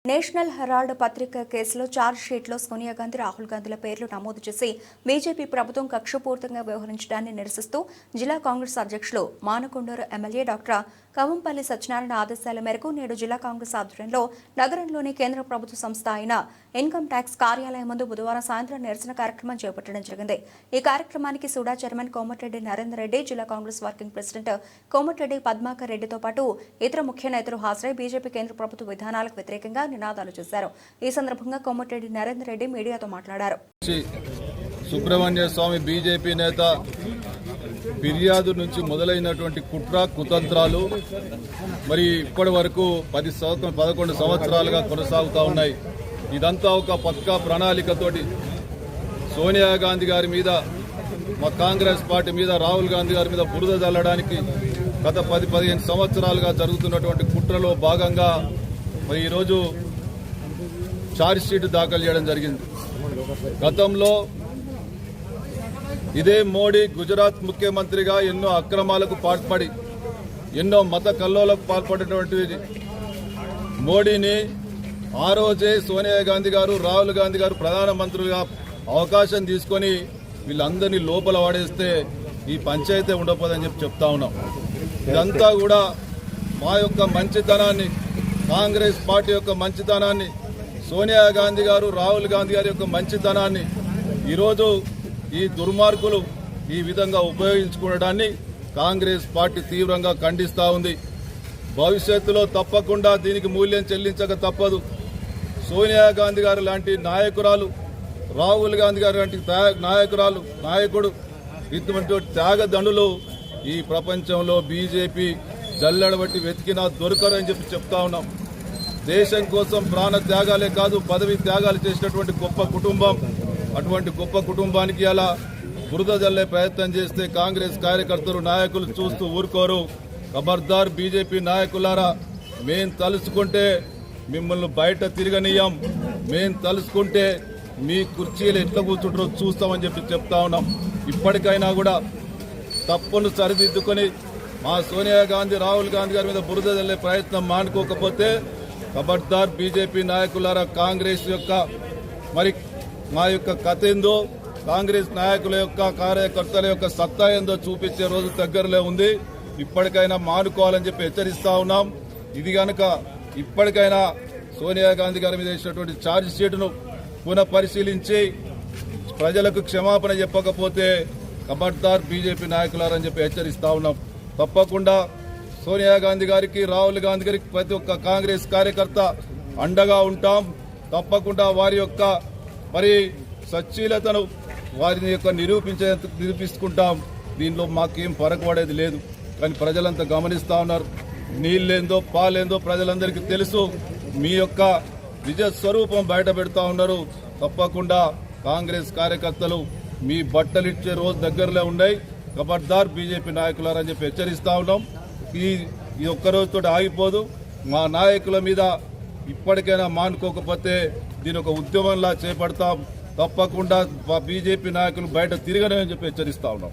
National Herald పత్రిక కేసులో charge షీట్లో సోనియా గాంధీ, రాహుల్ గాంధీల పేర్లు నమోదు చేసి బీజేపీ ప్రభుత్వం కక్షపూర్తంగా వ్యవహరించడాన్ని నిరసిస్తూ జిల్లా కాంగ్రెస్ అధ్యక్షులు మానకొండూరు ఎమ్మెల్యే డాక్టర్ కవంపల్లి సత్యనారాయణ ఆదేశాల మేరకు నేడు జిల్లా కాంగ్రెస్ ఆధ్వర్యంలో నగరంలోని కేంద్ర ప్రభుత్వ సంస్థ అయిన ఇన్కమ్ ట్యాక్స్ కార్యాలయం ముందు బుధవారం సాయంత్రం నిరసన కార్యక్రమం చేపట్టడం జరిగింది. ఈ కార్యక్రమానికి సూడా చైర్మన్ కోమటిరెడ్డి నరేందర్ రెడ్డి, జిల్లా కాంగ్రెస్ వర్కింగ్ ప్రెసిడెంట్ కోమటిరెడ్డి పద్మాకర్ రెడ్డితో పాటు ఇతర ముఖ్య నేతలు హాజరై బీజేపీ కేంద్ర ప్రభుత్వ విధానాలకు వ్యతిరేకంగా నినాదాలు చేశారు. ఈ సందర్భంగా కోమటిరెడ్డి నరేందర్ రెడ్డి మీడియాతో మాట్లాడారు. సుబ్రహ్మణ్య స్వామి బీజేపీ నేత ఫిర్యాదు నుంచి మొదలైనటువంటి కుట్ర కుతంత్రాలు మరి ఇప్పటి వరకు 11 సంవత్సరాలుగా కొనసాగుతూ ఉన్నాయి. ఇదంతా ఒక పక్కా ప్రణాళికతోటి సోనియా గాంధీ గారి మీద, మా కాంగ్రెస్ పార్టీ మీద, రాహుల్ గాంధీ గారి మీద బురద చల్లడానికి గత 10-15 సంవత్సరాలుగా జరుగుతున్నటువంటి కుట్రలో భాగంగా మరి ఈరోజు ఛార్జ్ షీట్ దాఖలు చేయడం జరిగింది. గతంలో ఇదే మోడీ గుజరాత్ ముఖ్యమంత్రిగా ఎన్నో అక్రమాలకు పాల్పడి ఎన్నో మత కల్లోలకు పాల్పడినటువంటి మోడీని ఆ రోజే సోనియా గాంధీ గారు, రాహుల్ గాంధీ గారు ప్రధానమంత్రులుగా అవకాశం తీసుకొని వీళ్ళందరినీ లోపల వాడేస్తే ఈ పంచాయతీ ఉండకపోదని చెప్తా ఉన్నాం. ఇదంతా కూడా మా యొక్క మంచితనాన్ని, కాంగ్రెస్ పార్టీ యొక్క మంచితనాన్ని, సోనియా గాంధీ గారు, రాహుల్ గాంధీ గారి యొక్క మంచితనాన్ని ఈరోజు ఈ దుర్మార్గులు ఈ విధంగా ఉపయోగించుకోవడాన్ని కాంగ్రెస్ పార్టీ తీవ్రంగా ఖండిస్తూ ఉంది. భవిష్యత్తులో తప్పకుండా దీనికి మూల్యం చెల్లించక తప్పదు. సోనియా గాంధీ గారు లాంటి నాయకురాలు, రాహుల్ గాంధీ గారు లాంటి నాయకుడు ఇటువంటి త్యాగదండులు ఈ ప్రపంచంలో బీజేపీ జల్లెడబట్టి వెతికినా దొరకరని చెప్తా ఉన్నాం. దేశం కోసం ప్రాణ త్యాగాలే కాదు, పదవి త్యాగాలు చేసినటువంటి గొప్ప కుటుంబం. అటువంటి గొప్ప కుటుంబానికి అలా బురద జల్లే ప్రయత్నం చేస్తే కాంగ్రెస్ కార్యకర్తలు, నాయకులు చూస్తూ ఊరుకోరు. ఖబర్దార్ బీజేపీ నాయకులారా, మేం తలుసుకుంటే మిమ్మల్ని బయట తిరగనీయం, మేం తలుసుకుంటే మీ కుర్చీలు ఎట్లా కూర్చుంటారో చూస్తామని చెప్తా ఉన్నాం. ఇప్పటికైనా కూడా తప్పును సరిదిద్దుకొని మా సోనియా గాంధీ, రాహుల్ గాంధీ గారి మీద బురద జల్లే ప్రయత్నం మానుకోకపోతే ఖబర్దార్ బీజేపీ నాయకులారా, కాంగ్రెస్ యొక్క మరి మా యొక్క కథ ఏందో, కాంగ్రెస్ నాయకుల యొక్క, కార్యకర్తల యొక్క సత్తా ఏందో చూపించే రోజు దగ్గరలో ఉంది. ఇప్పటికైనా మానుకోవాలని హెచ్చరిస్తా ఉన్నాం. ఇది కనుక ఇప్పటికైనా సోనియా గాంధీ గారి మీద వేసినటువంటి ఛార్జ్ షీట్ను పునఃపరిశీలించి ప్రజలకు క్షమాపణ చెప్పకపోతే ఖబర్దార్ బీజేపీ నాయకులారని హెచ్చరిస్తా ఉన్నాం. తప్పకుండా సోనియా గాంధీ గారికి, రాహుల్ గాంధీ గారికి ప్రతి ఒక్క కాంగ్రెస్ కార్యకర్త అండగా ఉంటాం. తప్పకుండా వారి యొక్క మరి సచ్చీలతను వారిని యొక్క నిరూపించుకుంటాం. దీనిలో మాకేం పరకపడేది లేదు. కానీ ప్రజలంతా గమనిస్తా ఉన్నారు. నీళ్ళేందో పాలేందో ప్రజలందరికీ తెలుసు. మీ యొక్క నిజ స్వరూపం బయట పెడతా ఉన్నారు. తప్పకుండా కాంగ్రెస్ కార్యకర్తలు మీ బట్టలిచ్చే రోజు దగ్గరలో ఉన్నాయి. ఖబర్దార్ బీజేపీ నాయకులారని హెచ్చరిస్తా ఉన్నాం. ఈ ఒక్క రోజుతో ఆగిపోదు. మా నాయకుల మీద ఇప్పటికైనా మానుకోకపోతే దీని ఒక ఉద్యమంలా చేపడతాం. తప్పకుండా బీజేపీ నాయకులు బయట తిరగనని హెచ్చరిస్తా ఉన్నాం.